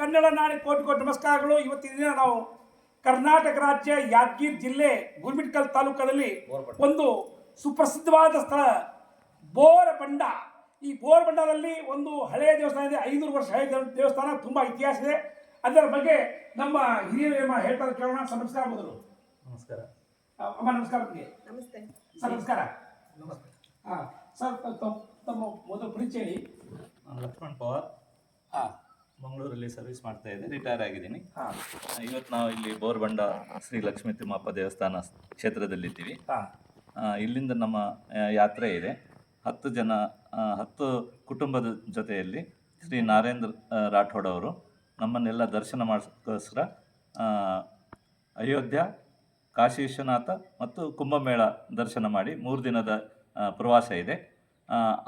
ಕನ್ನಡ ನಾಡಿ ಕೋಟಿ ಕೋಟಿ ನಮಸ್ಕಾರಗಳು. ಇವತ್ತಿನ ದಿನ ನಾವು ಕರ್ನಾಟಕ ರಾಜ್ಯ ಯಾದಗಿರಿ ಜಿಲ್ಲೆ ಗುಲ್ಮಿಟ್ಕಲ್ ತಾಲೂಕದಲ್ಲಿ ಒಂದು ಸುಪ್ರಸಿದ್ಧವಾದ ಸ್ಥಳ ಬೋರಬಂಡ. ಈ ಬೋರಬಂಡದಲ್ಲಿ ಒಂದು ಹಳೆಯ ದೇವಸ್ಥಾನ ಇದೆ, 500 ವರ್ಷ ಹಳೆಯ ದೇವಸ್ಥಾನ, ತುಂಬ ಇತಿಹಾಸ ಇದೆ. ಅದರ ಬಗ್ಗೆ ನಮ್ಮ ಹಿರಿಯರು ಹೇಳ್ತಾರೆ, ಕೇಳೋಣ. ಸರ್ ನಮಸ್ಕಾರ. ಮೊದಲು ನಮಸ್ಕಾರ. ಅಮ್ಮ ನಮಸ್ಕಾರ. ನಮಸ್ತೆ ಸರ್ ನಮಸ್ಕಾರ. ನಮಸ್ತೆ. ಹಾಂ ಸರ್, ತಮ್ಮ ಮೊದಲು ಪರಿಚಯ ಹೇಳಿ. ನಾನು ಲಕ್ಷ್ಮಣ್ ಪವಾರ್, ಮಂಗಳೂರಲ್ಲಿ ಸರ್ವಿಸ್ ಮಾಡ್ತಾ ಇದ್ದೆ, ರಿಟೈರ್ ಆಗಿದ್ದೀನಿ. ಇವತ್ತು ನಾವು ಇಲ್ಲಿ ಬೋರ್ಬಂಡ ಶ್ರೀ ಲಕ್ಷ್ಮೀ ತಿಮ್ಮಪ್ಪ ದೇವಸ್ಥಾನ ಕ್ಷೇತ್ರದಲ್ಲಿದ್ದೀವಿ. ಇಲ್ಲಿಂದ ನಮ್ಮ ಯಾತ್ರೆ ಇದೆ. 10 ಕುಟುಂಬದ ಜೊತೆಯಲ್ಲಿ ಶ್ರೀ ನರೇಂದ್ರ ರಾಠೋಡ್ ಅವರು ನಮ್ಮನ್ನೆಲ್ಲ ದರ್ಶನ ಮಾಡೋಕ್ಕೋಸ್ಕರ ಅಯೋಧ್ಯ, ಕಾಶಿ ವಿಶ್ವನಾಥ ಮತ್ತು ಕುಂಭಮೇಳ ದರ್ಶನ ಮಾಡಿ 3 ದಿನದ ಪ್ರವಾಸ ಇದೆ.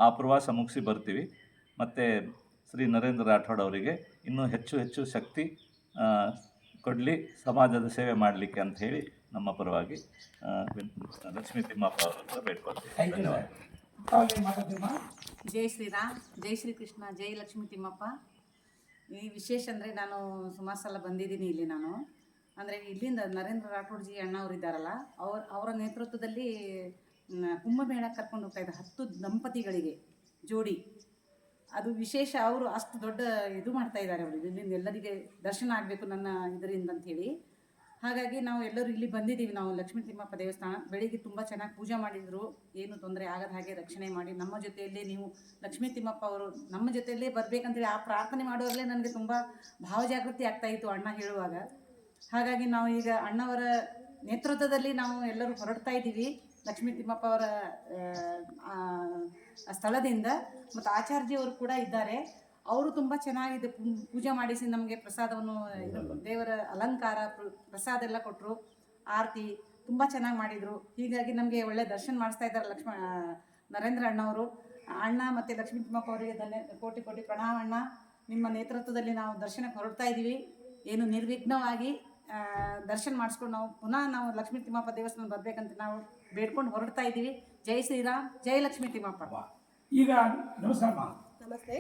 ಆ ಪ್ರವಾಸ ಮುಗಿಸಿ ಬರ್ತೀವಿ. ಮತ್ತು ಶ್ರೀ ನರೇಂದ್ರ ರಾಠೋಡ್ ಅವರಿಗೆ ಇನ್ನೂ ಹೆಚ್ಚು ಶಕ್ತಿ ಕೊಡಲಿ, ಸಮಾಜದ ಸೇವೆ ಮಾಡಲಿಕ್ಕೆ ಅಂತ ಹೇಳಿ ನಮ್ಮ ಪರವಾಗಿ ಲಕ್ಷ್ಮೀ ತಿಮ್ಮಪ್ಪ ಅವರನ್ನು ಬೇಡ್ಕೊಳ್ತೀವಿ. ಧನ್ಯವಾದ. ಜೈ ಶ್ರೀರಾಮ್, ಜೈ ಶ್ರೀಕೃಷ್ಣ, ಜೈ ಲಕ್ಷ್ಮೀ ತಿಮ್ಮಪ್ಪ. ಈ ವಿಶೇಷ ಅಂದರೆ ನಾನು ಸುಮಾರು ಸಲ ಬಂದಿದ್ದೀನಿ ಇಲ್ಲಿ. ನಾನು ಅಂದರೆ ಇಲ್ಲಿಂದ ನರೇಂದ್ರ ರಾಠೋಡ್ಜಿ ಅಣ್ಣವ್ರು ಇದ್ದಾರಲ್ಲ, ಅವರ ನೇತೃತ್ವದಲ್ಲಿ ಕುಂಭಮೇಳಕ್ಕೆ ಕರ್ಕೊಂಡು ಹೋಗ್ತಾ ಇದ್ದಾರೆ 10 ದಂಪತಿಗಳಿಗೆ ಜೋಡಿ. ಅದು ವಿಶೇಷ. ಅವರು ಅಷ್ಟು ದೊಡ್ಡ ಇದು ಮಾಡ್ತಾ ಇದ್ದಾರೆ. ಅವರು ಇಲ್ಲಿಂದ ಎಲ್ಲರಿಗೆ ದರ್ಶನ ಆಗಬೇಕು ನನ್ನ ಇದರಿಂದ ಅಂಥೇಳಿ. ಹಾಗಾಗಿ ನಾವು ಎಲ್ಲರೂ ಇಲ್ಲಿ ಬಂದಿದ್ದೀವಿ. ನಾವು ಲಕ್ಷ್ಮೀ ತಿಮ್ಮಪ್ಪ ದೇವಸ್ಥಾನ ಬೆಳಿಗ್ಗೆ ತುಂಬ ಚೆನ್ನಾಗಿ ಪೂಜೆ ಮಾಡಿದರು. ಏನು ತೊಂದರೆ ಆಗದ ಹಾಗೆ ರಕ್ಷಣೆ ಮಾಡಿ ನಮ್ಮ ಜೊತೆಯಲ್ಲೇ ನೀವು ಲಕ್ಷ್ಮೀ ತಿಮ್ಮಪ್ಪ ಅವರು ನಮ್ಮ ಜೊತೆಯಲ್ಲೇ ಬರಬೇಕಂತೇಳಿ ಆ ಪ್ರಾರ್ಥನೆ ಮಾಡುವಾಗಲೇ ನನಗೆ ತುಂಬ ಭಾವಜಾಗೃತಿ ಆಗ್ತಾಯಿತ್ತು ಅಣ್ಣ ಹೇಳುವಾಗ. ಹಾಗಾಗಿ ನಾವು ಈಗ ಅಣ್ಣವರ ನೇತೃತ್ವದಲ್ಲಿ ನಾವು ಎಲ್ಲರೂ ಹೊರಡ್ತಾ ಇದ್ದೀವಿ ಲಕ್ಷ್ಮೀ ತಿಮ್ಮಪ್ಪ ಅವರ ಸ್ಥಳದಿಂದ. ಮತ್ತು ಆಚಾರ್ಜಿಯವರು ಕೂಡ ಇದ್ದಾರೆ. ಅವರು ತುಂಬ ಚೆನ್ನಾಗಿದೆ ಪೂಜೆ ಮಾಡಿಸಿ ನಮಗೆ ಪ್ರಸಾದವನ್ನು, ದೇವರ ಅಲಂಕಾರ, ಪ್ರಸಾದ ಎಲ್ಲ ಕೊಟ್ಟರು. ಆರತಿ ತುಂಬ ಚೆನ್ನಾಗಿ ಮಾಡಿದರು. ಹೀಗಾಗಿ ನಮಗೆ ಒಳ್ಳೆ ದರ್ಶನ ಮಾಡಿಸ್ತಾ ಇದ್ದಾರೆ ನರೇಂದ್ರ ಅಣ್ಣವರು. ಅಣ್ಣ ಮತ್ತು ಲಕ್ಷ್ಮೀ ತಿಮ್ಮಪ್ಪ ಅವರಿಗೆ ಕೋಟಿ ಪ್ರಣಾಮ ಅಣ್ಣ. ನಿಮ್ಮ ನೇತೃತ್ವದಲ್ಲಿ ನಾವು ದರ್ಶನಕ್ಕೆ ಹೊರಡ್ತಾ ಇದ್ದೀವಿ. ಏನು ನಿರ್ವಿಘ್ನವಾಗಿ ದರ್ಶನ ಮಾಡಿಸ್ಕೊಂಡು ನಾವು ಪುನಃ ನಾವು ಲಕ್ಷ್ಮೀ ತಿಮ್ಮಪ್ಪ ದೇವಸ್ಥಾನ ಬರಬೇಕಂತ ನಾವು ಬೇಡ್ಕೊಂಡು ಹೊರಡ್ತಾ ಇದ್ದೀವಿ. ಜೈ ಶ್ರೀರಾಮ್, ಜೈ ಲಕ್ಷ್ಮೀ ತಿಮ್ಮಪ್ಪ. ಈಗ ನಮಸ್ಕಾರ. ನಮಸ್ತೆ.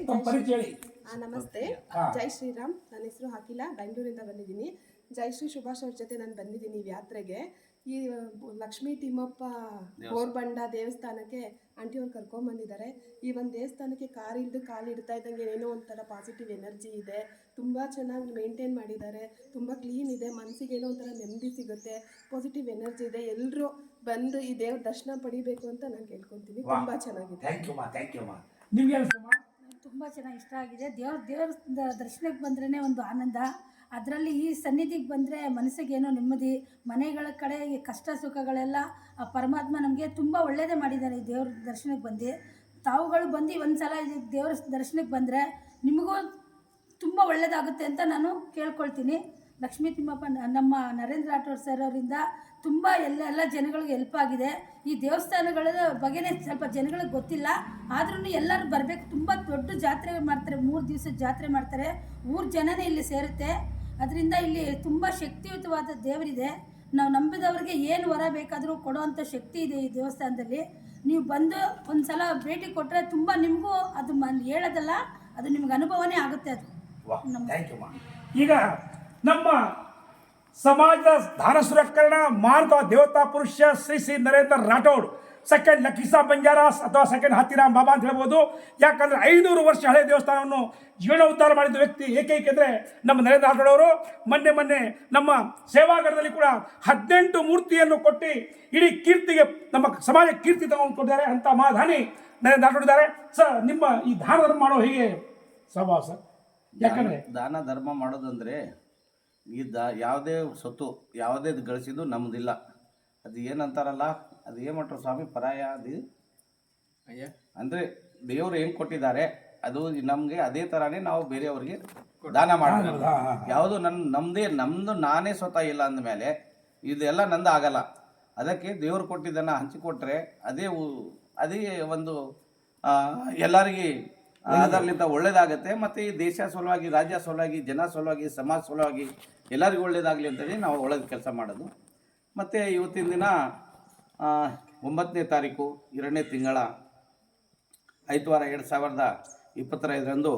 ನಮಸ್ತೆ, ಜೈ ಶ್ರೀರಾಮ್. ನನ್ನ ಹೆಸರು ಅಖಿಲ, ಬೆಂಗಳೂರಿಂದ ಬಂದಿದ್ದೀನಿ. ಜೈ ಶ್ರೀ ಸುಭಾಷ್ ಅವ್ರ ಜೊತೆ ನಾನು ಬಂದಿದ್ದೀನಿ ಈ ಯಾತ್ರೆಗೆ. ಈ ಲಕ್ಷ್ಮೀ ತಿಮ್ಮಪ್ಪ ಬೋರ್ಬಂಡ ದೇವಸ್ಥಾನಕ್ಕೆ ಆಂಟಿಯವ್ರು ಕರ್ಕೊಂಬಂದಿದ್ದಾರೆ. ಈ ಒಂದು ದೇವಸ್ಥಾನಕ್ಕೆ ಕಾಲು ಇಡ್ತಾ ಇದ್ದಂಗೆ ಏನೋ ಒಂಥರ ಪಾಸಿಟಿವ್ ಎನರ್ಜಿ ಇದೆ. ತುಂಬ ಚೆನ್ನಾಗಿ ಮೇಂಟೈನ್ ಮಾಡಿದ್ದಾರೆ, ತುಂಬ ಕ್ಲೀನ್ ಇದೆ. ಮನಸ್ಸಿಗೆ ಏನೋ ಒಂಥರ ನೆಮ್ಮದಿ ಸಿಗುತ್ತೆ, ಪಾಸಿಟಿವ್ ಎನರ್ಜಿ ಇದೆ. ಎಲ್ಲರೂ ಬಂದು ಈ ದೇವ್ರ ದರ್ಶನ ಪಡಿಬೇಕು ಅಂತ ನಾನು ಕೇಳ್ಕೊತೀನಿ. ತುಂಬ ಚೆನ್ನಾಗಿದೆ. ತುಂಬ ಚೆನ್ನಾಗಿ ಇಷ್ಟ ಆಗಿದೆ. ದೇವ್ರ ದರ್ಶನಕ್ಕೆ ಬಂದ್ರೇ ಒಂದು ಆನಂದ. ಅದರಲ್ಲಿ ಈ ಸನ್ನಿಧಿಗೆ ಬಂದರೆ ಮನಸ್ಸಿಗೇನೋ ನೆಮ್ಮದಿ. ಮನೆಗಳ ಕಡೆ ಈ ಕಷ್ಟ ಸುಖಗಳೆಲ್ಲ ಆ ಪರಮಾತ್ಮ ನಮಗೆ ತುಂಬ ಒಳ್ಳೆಯದೇ ಮಾಡಿದ್ದಾರೆ. ಈ ದೇವ್ರ ದರ್ಶನಕ್ಕೆ ಬಂದು ತಾವುಗಳು ಬಂದು ಒಂದು ಸಲ ದೇವ್ರ ದರ್ಶನಕ್ಕೆ ಬಂದರೆ ನಿಮಗೂ ತುಂಬ ಒಳ್ಳೆಯದಾಗುತ್ತೆ ಅಂತ ನಾನು ಕೇಳ್ಕೊಳ್ತೀನಿ. ಲಕ್ಷ್ಮೀ ತಿಮ್ಮಪ್ಪ ನಮ್ಮ ನರೇಂದ್ರ ರಾಠೋಡ್ ಸರ್ ಅವರಿಂದ ತುಂಬ ಎಲ್ಲ ಜನಗಳಿಗೆ ಹೆಲ್ಪ್ ಆಗಿದೆ. ಈ ದೇವಸ್ಥಾನಗಳ ಬಗ್ಗೆನೇ ಸ್ವಲ್ಪ ಜನಗಳಿಗೆ ಗೊತ್ತಿಲ್ಲ, ಆದ್ರೂ ಎಲ್ಲರೂ ಬರಬೇಕು. ತುಂಬ ದೊಡ್ಡ ಜಾತ್ರೆ ಮಾಡ್ತಾರೆ, 3 ದಿವಸದ ಜಾತ್ರೆ ಮಾಡ್ತಾರೆ. ಊರು ಜನನೇ ಇಲ್ಲಿ ಸೇರುತ್ತೆ. ಅದರಿಂದ ಇಲ್ಲಿ ತುಂಬ ಶಕ್ತಿಯುತವಾದ ದೇವರಿದೆ. ನಾವು ನಂಬಿದವ್ರಿಗೆ ಏನು ವರ ಬೇಕಾದರೂ ಕೊಡುವಂಥ ಶಕ್ತಿ ಇದೆ ಈ ದೇವಸ್ಥಾನದಲ್ಲಿ. ನೀವು ಬಂದು ಒಂದು ಸಲ ಭೇಟಿ ಕೊಟ್ಟರೆ ತುಂಬ ನಿಮಗೂ ಅದು ಹೇಳೋದಲ್ಲ, ಅದು ನಿಮ್ಗೆ ಅನುಭವನೇ ಆಗುತ್ತೆ. ಅದು ಈಗ ನಮ್ಮ ಸಮಾಜದ ದಾನ ಸುರಕರಣ ಮಾರ್ಗ ದೇವತಾ ಪುರುಷ ಶ್ರೀ ನರೇಂದ್ರ ರಾಠೋಡ್, ಸೆಕೆಂಡ್ ಲಕ್ಕೀಸಾ ಬಂಜಾರಾಸ್ ಅಥವಾ ಸೆಕೆಂಡ್ ಹಾತಿರಾಮ್ ಬಾಬಾ ಅಂತ ಹೇಳ್ಬೋದು. ಯಾಕಂದರೆ 500 ವರ್ಷ ಹಳೆಯ ದೇವಸ್ಥಾನವನ್ನು ಜೀರ್ಣೋದ್ಧಾರ ಮಾಡಿದ ವ್ಯಕ್ತಿ ಏಕೈಕ ಅಂದರೆ ನಮ್ಮ ನರೇಂದ್ರ ರಾಠೋಡ್ ಅವರು. ಮೊನ್ನೆ ನಮ್ಮ ಸೇವಾಗರದಲ್ಲಿ ಕೂಡ 18 ಮೂರ್ತಿಯನ್ನು ಕೊಟ್ಟು ಇಡೀ ಕೀರ್ತಿಗೆ, ನಮ್ಮ ಸಮಾಜ ಕೀರ್ತಿ ತಗೊಂಡು ಕೊಟ್ಟಿದ್ದಾರೆ. ಅಂಥ ಮಹಾದಾನಿ ನರೇಂದ್ರ ರಾಠೋಡ್ ಇದ್ದಾರೆ. ಸರ್, ನಿಮ್ಮ ಈ ದಾನ ಧರ್ಮ ಮಾಡೋ ಹೇಗೆ ಸ್ವಭಾವ ಸರ್? ಯಾಕಂದರೆ ದಾನ ಧರ್ಮ ಮಾಡೋದಂದರೆ ಯಾವುದೇ ಸೊತ್ತು ಯಾವುದೇ ಗಳಿಸಿದ್ದು ನಮ್ಮದಿಲ್ಲ. ಅದು ಏನಂತಾರಲ್ಲ, ಅದು ಏನು ಮಾಡ್ರು ಸ್ವಾಮಿ, ಪರಾಯ ಅದು ಅಂದರೆ ದೇವರು ಏನು ಕೊಟ್ಟಿದ್ದಾರೆ ಅದು ನಮಗೆ ಅದೇ ಥರನೇ ನಾವು ಬೇರೆಯವ್ರಿಗೆ ದಾನ ಮಾಡಬೇಕು. ಯಾವುದು ನಮ್ಮದು ನಾನೇ ಸ್ವತಃ ಇಲ್ಲ ಅಂದಮೇಲೆ ಇದೆಲ್ಲ ನಂದು ಆಗಲ್ಲ. ಅದಕ್ಕೆ ದೇವರು ಕೊಟ್ಟಿದ್ದನ್ನು ಹಂಚಿಕೊಟ್ರೆ ಅದೇ ಒಂದು ಎಲ್ಲರಿಗೆ ಅದರಲ್ಲಿಂದ ಒಳ್ಳೇದಾಗುತ್ತೆ. ಮತ್ತು ಈ ದೇಶ ಸಲುವಾಗಿ, ರಾಜ್ಯ ಸಲುವಾಗಿ, ಜನ ಸಲುವಾಗಿ, ಸಮಾಜ ಸಲುವಾಗಿ ಎಲ್ಲರಿಗೂ ಒಳ್ಳೇದಾಗಲಿ ಅಂತೇಳಿ ನಾವು ಒಳ್ಳೆಯ ಕೆಲಸ ಮಾಡೋದು. ಮತ್ತು ಇವತ್ತಿನ ದಿನ 9ನೇ ತಾರೀಕು 2ನೇ ತಿಂಗಳ ಐತವಾರ 2025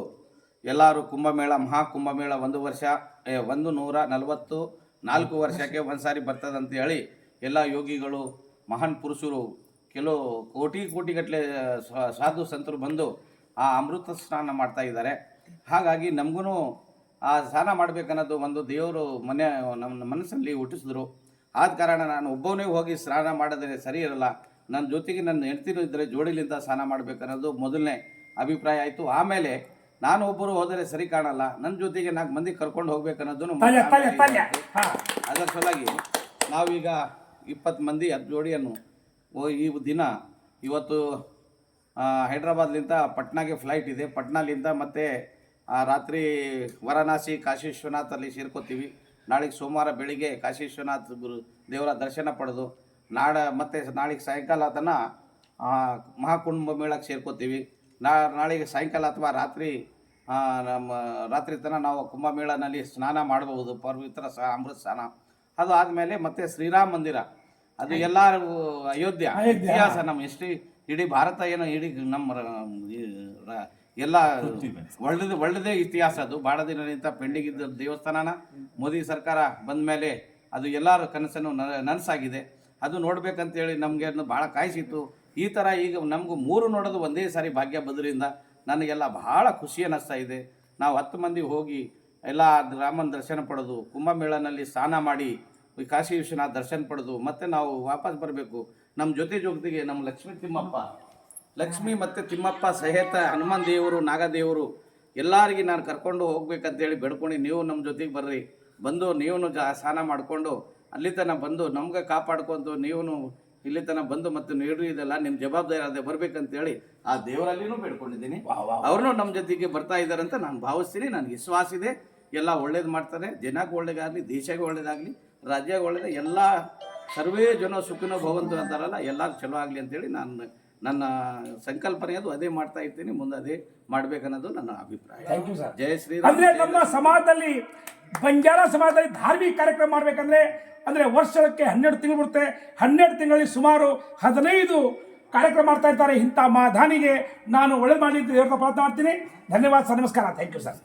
ಎಲ್ಲರೂ ಕುಂಭಮೇಳ ಮಹಾಕುಂಭಮೇಳ 144 ವರ್ಷಕ್ಕೆ ಒಂದು ಸಾರಿ ಬರ್ತದಂತ ಹೇಳಿ ಎಲ್ಲ ಯೋಗಿಗಳು ಮಹಾನ್ ಪುರುಷರು ಕೆಲವು ಕೋಟಿಗಟ್ಟಲೆ ಸಾಧು ಸಂತರು ಬಂದು ಆ ಅಮೃತ ಸ್ನಾನ ಮಾಡ್ತಾ ಇದ್ದಾರೆ. ಹಾಗಾಗಿ ನಮಗೂ ಆ ಸ್ನಾನ ಮಾಡಬೇಕನ್ನೋದು ಒಂದು ದೇವರು ನಮ್ಮ ಮನಸ್ಸಲ್ಲಿ ಹುಟ್ಟಿಸಿದ್ರು. ಆದ ಕಾರಣ ನಾನು ಒಬ್ಬನೇ ಹೋಗಿ ಸ್ನಾನ ಮಾಡಿದ್ರೆ ಸರಿ ಇರಲ್ಲ, ನನ್ನ ಜೊತೆಗೆ ನನ್ನ ಹೆಂಡ್ತಿನೂ ಇದ್ದರೆ ಜೋಡಿಲಿಂದ ಸ್ನಾನ ಮಾಡಬೇಕನ್ನೋದು ಮೊದಲನೇ ಅಭಿಪ್ರಾಯ ಆಯಿತು. ಆಮೇಲೆ ನಾನು ಒಬ್ಬರು ಹೋದರೆ ಸರಿ ಕಾಣಲ್ಲ, ನನ್ನ ಜೊತೆಗೆ 4 ಮಂದಿ ಕರ್ಕೊಂಡು ಹೋಗ್ಬೇಕನ್ನೋದು ಅದರ ಸಲುವಾಗಿ ನಾವೀಗ 20 ಮಂದಿ 10 ಜೋಡಿಯನ್ನು ಈ ದಿನ ಇವತ್ತು ಹೈದ್ರಾಬಾದ್ಲಿಂದ ಪಟ್ನಾಗೆ ಫ್ಲೈಟ್ ಇದೆ. ಪಟ್ನಾಲಿಂದ ಮತ್ತೆ ರಾತ್ರಿ ವಾರಣಾಸಿ ಕಾಶಿ ವಿಶ್ವನಾಥ್ ಅಲ್ಲಿ ಸೇರ್ಕೋತೀವಿ. ನಾಳೆಗೆ ಸೋಮವಾರ ಬೆಳಿಗ್ಗೆ ಕಾಶಿ ವಿಶ್ವನಾಥ್ ದೇವರ ದರ್ಶನ ಪಡೆದು ಮತ್ತೆ ನಾಳೆಗೆ ಸಾಯಂಕಾಲ ತನಕ ಮಹಾಕುಂಭ ಮೇಳಕ್ಕೆ ಸೇರ್ಕೋತೀವಿ. ನಾಳೆಗೆ ಸಾಯಂಕಾಲ ಅಥವಾ ರಾತ್ರಿ ತನಕ ನಾವು ಕುಂಭಮೇಳನಲ್ಲಿ ಸ್ನಾನ ಮಾಡಬಹುದು, ಪವಿತ್ರ ಅಮೃತ ಸ್ನಾನ. ಅದು ಆದಮೇಲೆ ಮತ್ತೆ ಶ್ರೀರಾಮ ಮಂದಿರ, ಅದು ಎಲ್ಲರೂ ಅಯೋಧ್ಯ ಇತಿಹಾಸ, ನಮ್ಮ ಇಡೀ ಭಾರತ ಏನೋ ಇಡೀ ನಮ್ಮ ಎಲ್ಲ ಒಳ್ಳೆದೇ ಇತಿಹಾಸ. ಅದು ಭಾಳ ದಿನದಿಂದ ಪೆಂಡಿಂಗ್ ಇದ್ದ ದೇವಸ್ಥಾನನ ಮೋದಿ ಸರ್ಕಾರ ಬಂದ ಮೇಲೆ ಅದು ಎಲ್ಲರ ಕನಸನ್ನು ನನಸಾಗಿದೆ. ಅದು ನೋಡ್ಬೇಕಂತೇಳಿ ನಮಗೆ ಅದನ್ನು ಭಾಳ ಕಾಯಿಸಿತ್ತು. ಈ ಥರ ಈಗ ನಮಗೂ 3 ನೋಡೋದು ಒಂದೇ ಸಾರಿ ಭಾಗ್ಯ ಬದ್ರಿಂದ ನನಗೆಲ್ಲ ಭಾಳ ಖುಷಿ ಅನ್ನಿಸ್ತಾ ಇದೆ. ನಾವು 10 ಮಂದಿ ಹೋಗಿ ಎಲ್ಲ ರಾಮನ ದರ್ಶನ ಪಡೆದು ಕುಂಭಮೇಳನಲ್ಲಿ ಸ್ನಾನ ಮಾಡಿ ಕಾಶಿ ವಿಶ್ವನಾಥ್ ದರ್ಶನ ಪಡೆದು ಮತ್ತೆ ನಾವು ವಾಪಸ್ ಬರಬೇಕು. ನಮ್ಮ ಜೊತೆಗೆ ನಮ್ಮ ಲಕ್ಷ್ಮೀ ಮತ್ತು ತಿಮ್ಮಪ್ಪ ಸಹಿತ ಹನುಮಾನ್ ದೇವರು, ನಾಗದೇವರು ಎಲ್ಲರಿಗೆ ನಾನು ಕರ್ಕೊಂಡು ಹೋಗ್ಬೇಕಂತೇಳಿ ಬೇಡ್ಕೊಂಡು ನೀವು ನಮ್ಮ ಜೊತೆಗೆ ಬರ್ರಿ, ಬಂದು ನೀವು ಸ್ನಾನ ಮಾಡಿಕೊಂಡು ಅಲ್ಲಿ ತನಕ ಬಂದು ನಮ್ಗೆ ಕಾಪಾಡ್ಕೊಂಡು ನೀವು ಇಲ್ಲಿ ತನಕ ಬಂದು ಮತ್ತು ನೀಡು, ಇದೆಲ್ಲ ನಿಮ್ಮ ಜವಾಬ್ದಾರಿ ಅದೇ ಬರ್ಬೇಕಂತೇಳಿ ಆ ದೇವರಲ್ಲಿನೂ ಬೇಡ್ಕೊಂಡಿದ್ದೀನಿ. ಅವ್ರನ್ನೂ ನಮ್ಮ ಜೊತೆಗೆ ಬರ್ತಾ ಇದ್ದಾರೆ ಅಂತ ನಾನು ಭಾವಿಸ್ತೀನಿ. ನನಗೆ ವಿಶ್ವಾಸ ಇದೆ, ಎಲ್ಲ ಒಳ್ಳೇದು ಮಾಡ್ತಾರೆ. ಜನಕ್ಕೆ ಒಳ್ಳೇದಾಗಲಿ, ದೇಶಕ್ಕೆ ಒಳ್ಳೇದಾಗಲಿ, ರಾಜ್ಯಕ್ಕೆ ಒಳ್ಳೇದು, ಎಲ್ಲ ಸರ್ವೇ ಜನ ಸುಖಿನೋ ಭವಂತು ಅಂತಾರಲ್ಲ, ಎಲ್ಲರೂ ಚಲೋ ಆಗಲಿ ಅಂತೇಳಿ ನನ್ನ ಸಂಕಲ್ಪನೆ ಅದು ಅದೇ ಮಾಡ್ತಾ ಇರ್ತೀನಿ. ಮುಂದೆ ಅದೇ ಮಾಡ್ಬೇಕನ್ನೋದು ನನ್ನ ಅಭಿಪ್ರಾಯ. ಜಯ ಶ್ರೀರಾಮ್. ಅಂದ್ರೆ ನಮ್ಮ ಸಮಾಜದಲ್ಲಿ, ಬಂಜಾರ ಸಮಾಜದಲ್ಲಿ ಧಾರ್ಮಿಕ ಕಾರ್ಯಕ್ರಮ ಮಾಡ್ಬೇಕಂದ್ರೆ ಅಂದ್ರೆ ವರ್ಷಕ್ಕೆ 12 ತಿಂಗಳು ಬರುತ್ತೆ. 12 ತಿಂಗಳಲ್ಲಿ ಸುಮಾರು 15 ಕಾರ್ಯಕ್ರಮ ಮಾಡ್ತಾ ಇರ್ತಾರೆ. ಇಂಥ ಮಾಧಾನಿಗೆ ನಾನು ಒಳ್ಳೇದು ಮಾಡಿ ಅಂತ ಹೇಳ್ತಾ ಪ್ರಾರ್ಥನೆ ಮಾಡ್ತೀನಿ. ಧನ್ಯವಾದ ಸರ್, ನಮಸ್ಕಾರ. Thank you sir.